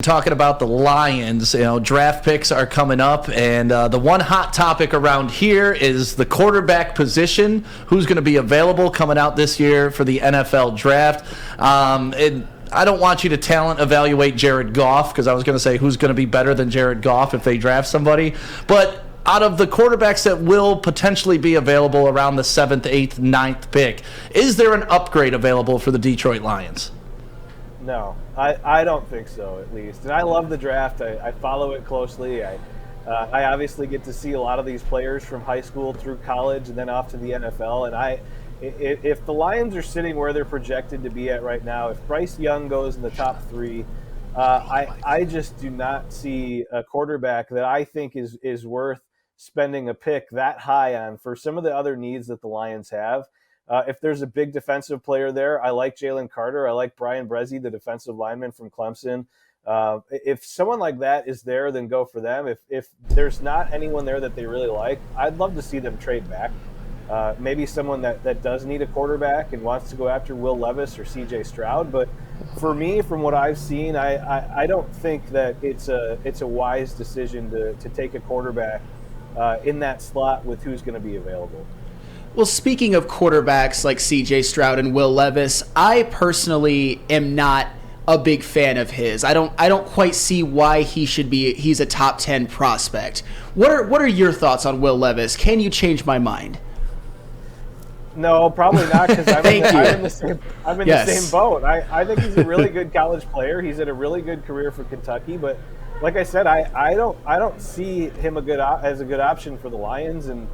Talking about the Lions, draft picks are coming up, and the one hot topic around here is the quarterback position. Who's going to be available coming out this year for the NFL draft? And I don't want you to talent evaluate Jared Goff, because I was going to say who's going to be better than Jared Goff if they draft somebody. But out of the quarterbacks that will potentially be available around the 7th, 8th, 9th pick, is there an upgrade available for the Detroit Lions? No, I don't think so, at least. And I love the draft. I follow it closely. I obviously get to see a lot of these players from high school through college and then off to the NFL. And if the Lions are sitting where they're projected to be at right now, if Bryce Young goes in the top 3, I just do not see a quarterback that I think is worth spending a pick that high on for some of the other needs that the Lions have. If there's a big defensive player there, I like Jalen Carter. I like Brian Bresee, the defensive lineman from Clemson. If someone like that is there, then go for them. If there's not anyone there that they really like, I'd love to see them trade back. Maybe someone that does need a quarterback and wants to go after Will Levis or C.J. Stroud. But for me, from what I've seen, I don't think that it's a wise decision to take a quarterback in that slot with who's going to be available. Well, speaking of quarterbacks like C.J. Stroud and Will Levis, I personally am not a big fan of his. I don't quite see why he's a top 10 prospect. What are your thoughts on Will Levis? Can you change my mind? No, probably not, because I'm in the same boat. I think he's a really good college player. He's had a really good career for Kentucky, but like I said, I don't see him as a good option for the Lions. And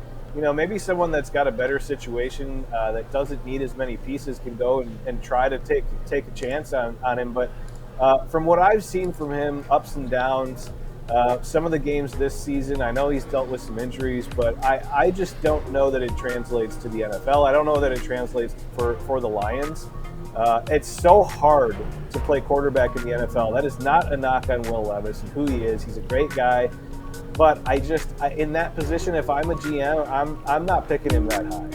maybe someone that's got a better situation that doesn't need as many pieces can go and try to take a chance on him. But from what I've seen from him, ups and downs, some of the games this season, I know he's dealt with some injuries, but I just don't know that it translates to the NFL. I don't know that it translates for the Lions. It's so hard to play quarterback in the NFL. That is not a knock on Will Levis and who he is. He's a great guy. But in that position, if I'm a GM, I'm not picking him that high.